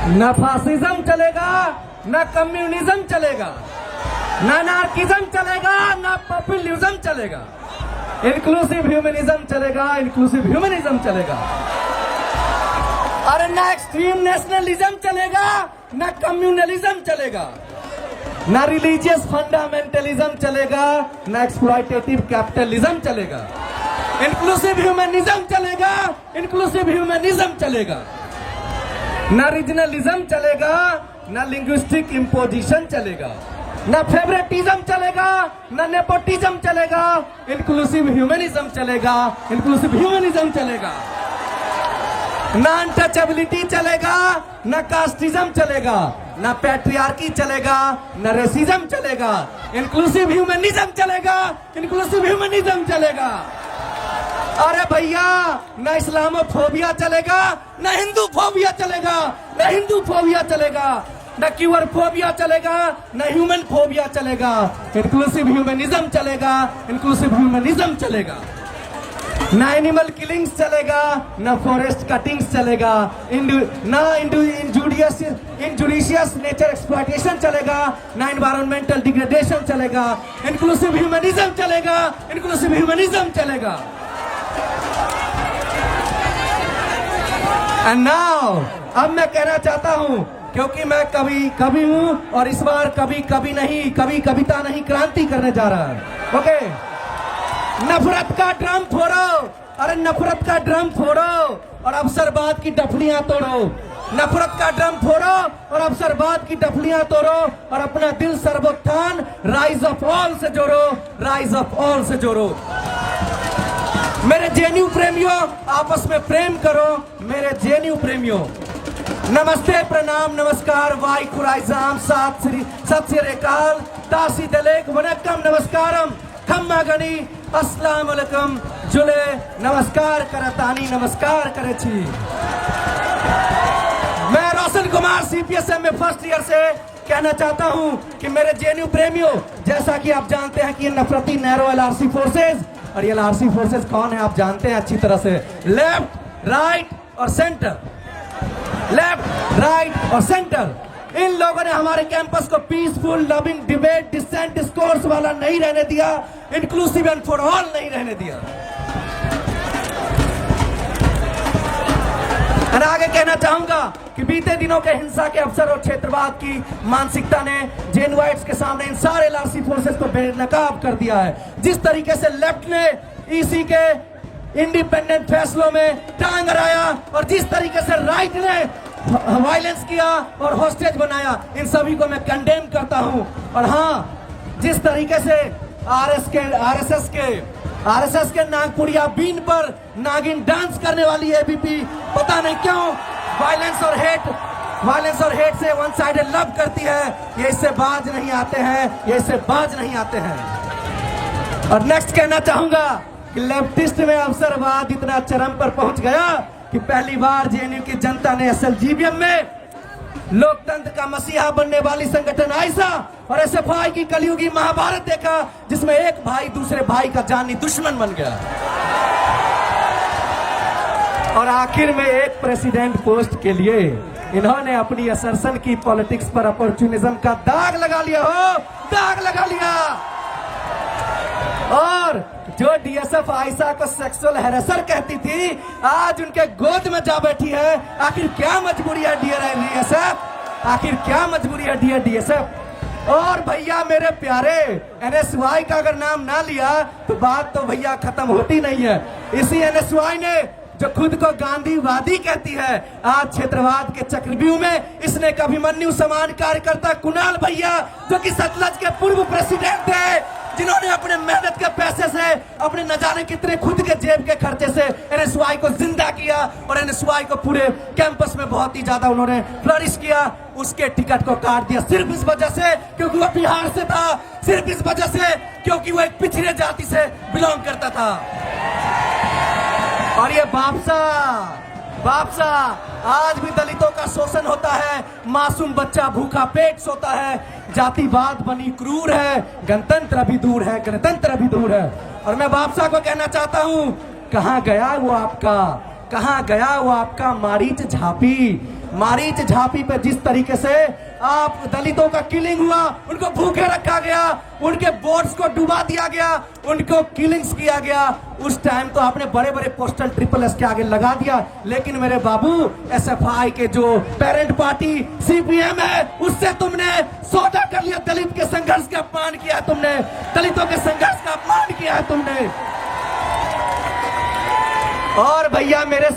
न फासिज्म चलेगा, न कम्युनिज्म चलेगा, न नार्किज्म चलेगा, न पॉपुलिज्म चलेगा। इंक्लूसिव ह्यूमनिज्म चलेगा, इंक्लूसिव ह्यूमनिज्म चलेगा। अरे न एक्सट्रीम नेशनलिज्म चलेगा, न कम्युनलिज्म चलेगा, न रिलीजियस फंडामेंटलिज्म चलेगा, न एक्सप्लॉयटेटिव कैपिटलिज्म चलेगा। इंक्लूसिव ह्यूमनिज्म चलेगा, इंक्लूसिव ह्यूमनिज्म चलेगा। न रीजनलिज्म चलेगा, न लिंग्विस्टिक इम्पोजिशन चलेगा, न फेवरेटिज्म चलेगा, न नेपोटिज्म चलेगा। इंक्लूसिव ह्यूमनिज्म चलेगा, इंक्लूसिव ह्यूमनिज्म चलेगा। न अनटचेबिलिटी चलेगा, न कास्टिज्म चलेगा, न पैट्रियार्की चलेगा, न रेसिज्म चलेगा। इंक्लूसिव ह्यूमनिज्म चलेगा, इंक्लूसिव ह्यूमनिज्म चलेगा। अरे भैया न इस्लामोफोबिया चलेगा, न हिंदू फोबिया चलेगा, न हिंदू फोबिया चलेगा, न क्यूअर फोबिया चलेगा, न ह्यूमन फोबिया चलेगा। इंक्लूसिव ह्यूमनिज्म चलेगा, इंक्लूसिव ह्यूमनिज्म चलेगा। न एनिमल किलिंग्स चलेगा, न फॉरेस्ट कटिंग्स चलेगा, इंजुडिशियस नेचर एक्सप्लॉयटेशन चलेगा, न एनवायरमेंटल डिग्रेडेशन चलेगा। इंक्लूसिव ह्यूमनिज्म चलेगा, इंक्लूसिव ह्यूमनिज्म चलेगा। एंड नाउ अब मैं कहना चाहता हूं, क्योंकि मैं कभी हूं और इस बार कभी नहीं, कभी कविता नहीं, क्रांति करने जा रहा है। ओके, नफरत का ड्रम फोड़ो, अरे नफरत का ड्रम फोड़ो और अवसरवाद की डफलियां तोड़ो। नफरत का ड्रम फोड़ो और अवसरवाद की डफलियां तोड़ो और अपना दिल सर्वोत्थान राइज ऑफ ऑल से जोड़ो, राइज ऑफ ऑल से जोड़ो। मेरे जेएनयू प्रेमियों, आपस में प्रेम करो मेरे जेएनयू प्रेमियों। नमस्ते, प्रणाम, नमस्कार, वाई खुराइजाम, सत श्री अकाल, तासी दलेक, वनक्कम, नमस्कारम, खम्मा गणी, अस्सलाम वालेकुम, जुले नमस्कार करतानी, नमस्कार करे छी। मैं रोशन कुमार सीपीएसएम में फर्स्ट ईयर से कहना चाहता हूं कि मेरे जेएनयू प्रेमियों, जैसा कि आप जानते हैं कि ये नफरती नैरो एलआरसी फोर्सेज, और ये एलआरसी फोर्सेज कौन है आप जानते हैं अच्छी तरह से, लेफ्ट, राइट और सेंटर, लेफ्ट, राइट और सेंटर। इन लोगों ने हमारे कैंपस को peaceful, loving, debate, dissent, discourse वाला नहीं रहने दिया, इंक्लूसिव एंड फॉर ऑल नहीं रहने दिया। मैं आगे कहना चाहूंगा कि बीते दिनों के हिंसा के अवसर और क्षेत्रवाद की मानसिकता ने जेएनयूआइट्स के सामने इन सारे एलआरसी फोर्सेस को बेनकाब कर दिया है। जिस तरीके से लेफ्ट ने ईसी के इंडिपेंडेंट फैसलों में टांग अड़ाया और जिस तरीके से राइट ने वायलेंस किया और हॉस्टेज बनाया, इन सभी को मैं कंडेम करता हूं। और हाँ, जिस तरीके से आरएसएस के नागपुरिया बीन पर नागिन डांस करने वाली एबीपी पता नहीं क्यों वायलेंस और हेट से वन साइडेड लव करती है, ये इससे बाज नहीं आते हैं, ये इससे बाज नहीं आते हैं। और नेक्स्ट कहना चाहूंगा कि लेफ्टिस्ट में अवसरवाद इतना चरम पर पहुंच गया कि पहली बार जेएनयू की जनता ने एसएलजीबीएम में लोकतंत्र का मसीहा बनने वाली संगठन आइसा और एसएफआई की कलयुगी महाभारत देखा, जिसमें एक भाई दूसरे भाई का जानी दुश्मन बन गया। और आखिर में एक प्रेसिडेंट पोस्ट के लिए इन्होंने अपनी असरसन की पॉलिटिक्स पर अपॉर्चुनिज्म का दाग लगा लिया, दाग लगा लिया। और जो डीएसएफ आयशा को सेक्सुअल हैरेसर कहती थी, आज उनके गोद में जा बैठी है। आखिर क्या मजबूरी है डियर डीएसएफ, आखिर क्या मजबूरी है डियर डीएसएफ। और भैया मेरे प्यारे, एनएसवाई का अगर नाम ना लिया तो बात तो भैया खत्म होती नहीं है। इसी एनएसवाई ने जो खुद को गांधीवादी कहती है, आज क्षेत्रवाद के चक्रव्यूह में इसने अभिमन्यु समान कार्यकर्ता कुणाल भैया, जो कि सतलज के पूर्व प्रेसिडेंट थे, जिन्होंने अपने मेहनत के पैसे से, अपने न जाने कितने खुद के जेब के खर्चे से एनएसवाई को जिंदा किया और एनएसवाई को पूरे कैंपस में बहुत ही ज्यादा उन्होंने फ्लरिश किया, उसके टिकट को काट दिया सिर्फ इस वजह से क्योंकि वो बिहार से था, सिर्फ इस वजह से क्योंकि वो एक पिछड़े जाति से बिलोंग करता था। और ये बापसा आज भी दलितों का शोषण होता है, मासूम बच्चा भूखा पेट सोता है, जातिवाद बनी क्रूर है, गणतंत्र अभी दूर है, गणतंत्र अभी दूर है। और मैं बापसा को कहना चाहता हूं, कहां गया वो आपका मारीच झापी, मारीच झांपी पे जिस तरीके से आप दलितों का किलिंग हुआ, उनको भूखे रखा गया, उनके बोट्स को डुबा दिया गया, उनको किलिंग्स किया गया, उस टाइम तो आपने बड़े बड़े पोस्टर ट्रिपल एस के आगे लगा दिया। लेकिन मेरे बाबू एसएफआई के जो पेरेंट पार्टी सीपीएम है, उससे तुमने सौदा कर लिया। दलित के संघर्ष का अपमान किया है तुमने, दलितों के संघर्ष का अपमान किया है तुमने। और भैया मेरे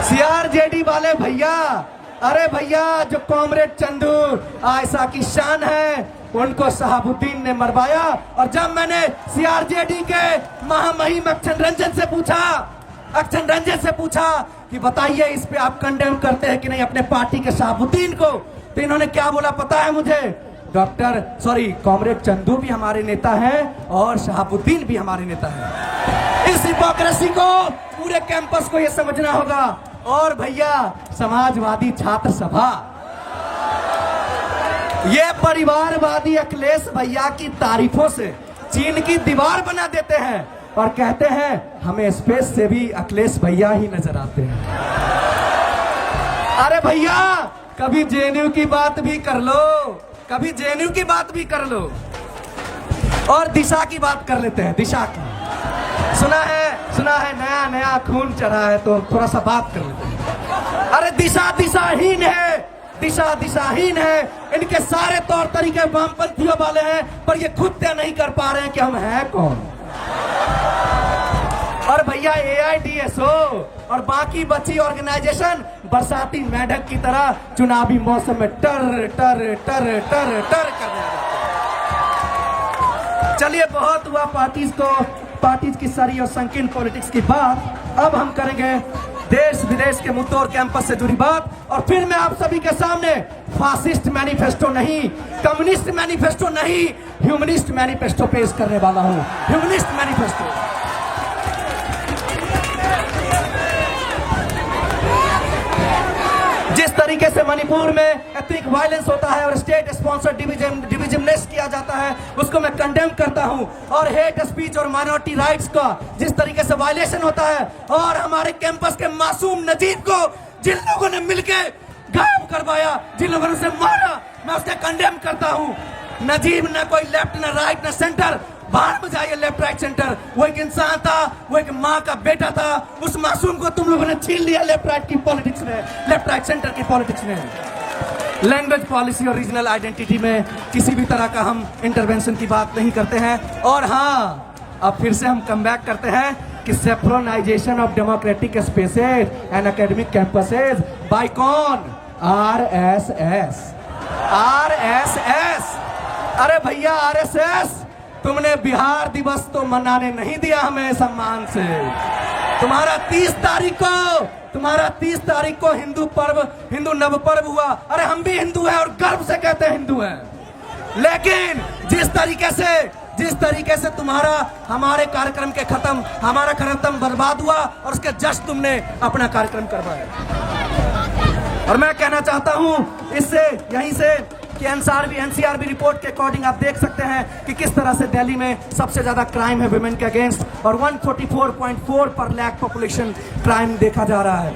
सीआरजेडी वाले भैया, अरे भैया जो कॉमरेड चंदू आयशा की शान है, उनको शहाबुद्दीन ने मरवाया। और जब मैंने सीआरजेडी के महामहिम अक्षर रंजन से पूछा कि बताइए इस पे आप कंडेम करते हैं कि नहीं अपने पार्टी के शहाबुद्दीन को, तो इन्होंने क्या बोला पता है मुझे? कॉमरेड चंदू भी हमारे नेता हैं और शहाबुद्दीन भी हमारे नेता हैं। इस हिपोक्रेसी को पूरे कैंपस को यह समझना होगा। और भैया समाजवादी छात्र सभा, ये परिवारवादी अखिलेश भैया की तारीफों से चीन की दीवार बना देते हैं और कहते हैं हमें स्पेस से भी अखिलेश भैया ही नजर आते हैं। अरे भैया कभी जेएनयू की बात भी कर लो, कभी जेएनयू की बात भी कर लो, और दिशा की बात कर लेते हैं। दिशा की सुना है नया खून चढ़ा है, तो थोड़ा सा बात कर लेते हैं। अरे दिशाहीन है। इनके सारे तौर तरीके वामपंथियों वाले हैं, पर ये खुद तय नहीं कर पा रहे हैं कि हम हैं कौन। और भैया एआईडीएसओ और बाकी बची ऑर्गेनाइजेशन बरसाती मेढक की तरह चुनावी मौसम में टर करने आ जाते हैं। चलिए बहुत हुआ पार्टीज की सारी और संकीर्ण पॉलिटिक्स की बात। अब हम करेंगे देश विदेश के मुद्दों और कैंपस से जुड़ी बात। और फिर मैं आप सभी के सामने फासिस्ट मैनिफेस्टो नहीं, कम्युनिस्ट मैनिफेस्टो नहीं, ह्यूमनिस्ट मैनिफेस्टो पेश करने वाला हूं। Humanist manifesto. जिस तरीके से मणिपुर में एथनिक वायलेंस होता है और स्टेट स्पॉन्सर्ड डिविजननेस किया जाता है, उसको मैं कंडेम करता हूं। और हेट स्पीच और माइनॉरिटी राइट्स का जिस तरीके से वायलेशन होता है, और हमारे कैंपस के मासूम नजीब को जिन लोगों ने मिलके गायब करवाया, जिन लोगों ने उसे मारा, मैं उसे कंडेम करता हूं। नजीब न कोई लेफ्ट न राइट न सेंटर, बाहर में जाइए लेफ्ट राइट सेंटर। वो एक इंसान था, वो एक माँ का बेटा था। उस मासूम को तुम लोगों ने छीन लिया लेफ्ट राइट की पॉलिटिक्स में, लेफ्ट राइट सेंटर की पॉलिटिक्स में। लैंग्वेज पॉलिसी और रीजनल आइडेंटिटी में किसी भी तरह का हम इंटरवेंशन की बात नहीं करते हैं। और हाँ, अब फिर से हम कम बैक करते हैं कि saffronization of democratic spaces and academic campuses by कौन? आरएसएस। अरे भैया आरएसएस, तुमने बिहार दिवस तो मनाने नहीं दिया हमें सम्मान से। तुम्हारा 30 तारीख को हिंदू नव पर्व हुआ। अरे हम भी हिंदू हैं और गर्व से कहते हैं हिंदू हैं। लेकिन जिस तरीके से तुम्हारा हमारे कार्यक्रम के हमारा कार्यक्रम बर्बाद हुआ और उसके जश्न तुमने अपना कार्यक्रम करवाया। और मैं कहना चाहता हूं यहीं से कि एनसीआरबी रिपोर्ट के अकॉर्डिंग आप देख सकते हैं कि किस तरह से दिल्ली में सबसे ज्यादा क्राइम है वुमेन के अगेंस्ट, और 144.4 पर लाख पॉपुलेशन क्राइम देखा जा रहा है।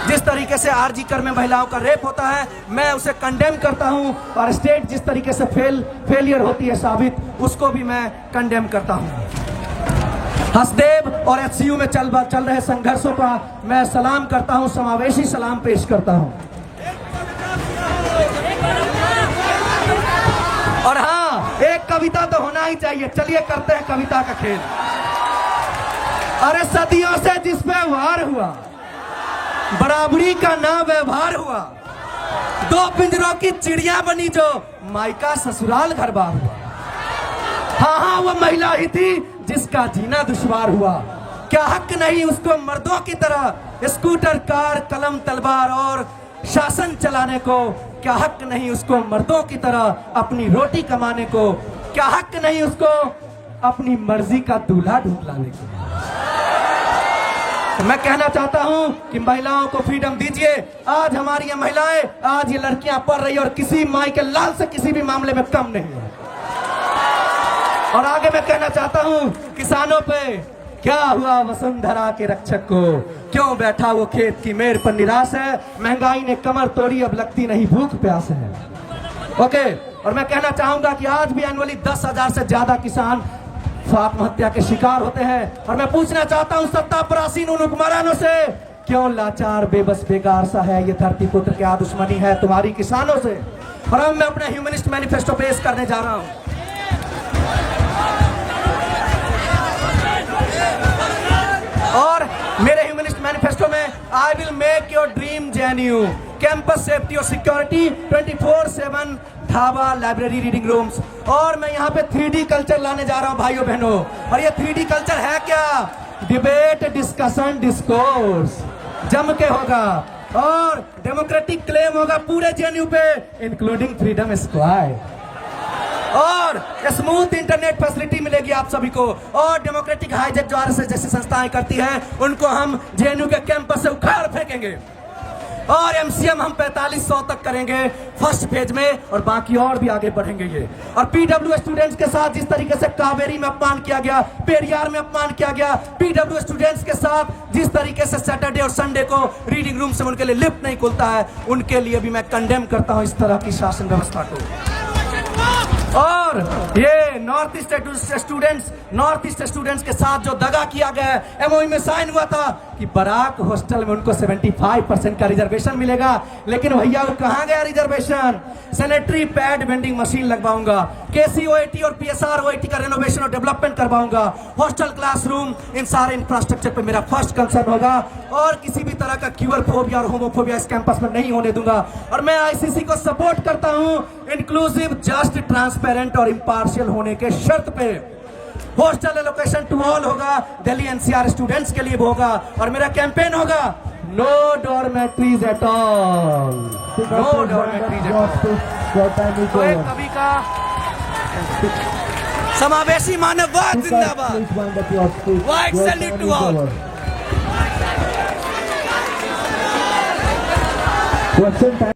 जिस तरीके से आरजी कर में महिलाओं का रेप होता है, मैं उसे कंडेम करता हूं। और स्टेट जिस तरीके से फेलियर होती है साबित, उसको भी मैं कंडेम करता हूं। हसदेव और एचसीयू में चल रहे संघर्षों का मैं सलाम करता हूं, समावेशी सलाम पेश करता हूं। और हाँ, एक कविता तो होना ही चाहिए। चलिए करते हैं कविता का खेल। अरे सदियों से जिस पे वार हुआ, बराबरी का ना व्यवहार हुआ, 2 पिंजरों की चिड़िया बनी जो मायका ससुराल घर बार हुआ। हाँ, वो महिला ही थी जिसका जीना दुश्वार हुआ। क्या हक नहीं उसको मर्दों की तरह स्कूटर, कार, कलम, तलवार और शासन चलाने को? क्या हक नहीं उसको मर्दों की तरह अपनी रोटी कमाने को? क्या हक नहीं उसको अपनी मर्जी का दूल्हा ढूंढ लाने को? तो मैं कहना चाहता हूं कि महिलाओं को फ्रीडम दीजिए। आज हमारी ये महिलाएं, आज ये लड़कियां पढ़ रही है और किसी माई के लाल से किसी भी मामले में कम नहीं है। और आगे मैं कहना चाहता हूं क्या हुआ वसुंधरा के रक्षक को, क्यों बैठा वो खेत की मेड़ पर निराश है, महंगाई ने कमर तोड़ी अब लगती नहीं भूख प्यास है। ओके, और मैं कहना चाहूंगा कि आज भी एनुअली 10,000 से ज्यादा किसान आत्महत्या के शिकार होते हैं। और मैं पूछना चाहता हूं सत्ता परासीन उन हुक्मरानों से, क्यों लाचार बेबस बेकार सा है ये धरती पुत्र, क्या दुश्मनी है तुम्हारी किसानों से। और अब मैं अपना ह्यूमनिस्ट मैनिफेस्टो पेश करने जा रहा हूं। और मेरे ह्यूमनिस्ट मैनिफेस्टो में I will make your dream JNU, campus safety और security, 24/7 dhaba, library, reading rooms. और मैं यहाँ पे 3D कल्चर लाने जा रहा हूँ भाइयों बहनों। और ये 3D कल्चर है क्या? डिबेट, डिस्कशन, डिस्कोर्स जम के होगा और डेमोक्रेटिक क्लेम होगा पूरे जेएनयू पे, इंक्लूडिंग फ्रीडम स्क्वाड। और स्मूथ इंटरनेट फैसिलिटी मिलेगी आप सभी को। और डेमोक्रेटिक हाईजेक जो आरएसएस जैसी संस्थाएं करती हैं उनको हम जेएनयू के कैंपस से उखाड़ फेंकेंगे। और एमसीएम हम 4500 तक करेंगे फर्स्ट फेज में, और बाकी और भी आगे बढ़ेंगे ये। और पीडब्ल्यू स्टूडेंट्स के साथ जिस तरीके से कावेरी में अपमान किया गया, पेरियार में अपमान किया गया, पीडब्ल्यू स्टूडेंट्स के साथ जिस तरीके से सैटरडे और संडे को रीडिंग रूम से उनके लिए लिफ्ट नहीं खुलता है, उनके लिए भी मैं कंडेम करता हूं इस तरह की शासन व्यवस्था को। और ये नॉर्थ ईस्ट स्टूडेंट्स के साथ जो दगा किया गया है, एमओयू में साइन हुआ था कि बराक हॉस्टल में उनको 75% का रिजर्वेशन मिलेगा, लेकिन भैया वो कहाँ गया reservation? Sanitary pad vending machine लगवाऊंगा, केसीओएटी और पीएसआरओएटी का रेनोवेशन और डेवलपमेंट करवाऊंगा, हॉस्टल क्लासरूम, इन सारे इंफ्रास्ट्रक्चर पे मेरा फर्स्ट कंसर्न होगा। और किसी भी तरह का क्यूअर फोबिया और होमोफोबिया इस कैंपस में नहीं होने दूंगा। और मैं आईसीसी को सपोर्ट करता हूं इंक्लूसिव, जस्ट, ट्रांसपेरेंट और इम्पार्शियल होने के शर्त पे। हॉस्टल एलोकेशन टू ऑल होगा, दिल्ली एनसीआर स्टूडेंट्स के लिए होगा। और मेरा कैंपेन होगा no dormitories at all, no dormitories at all. तो एक कवि का समावेशी मानववाद जिंदाबाद, वाइड सैल्यूट टू ऑल।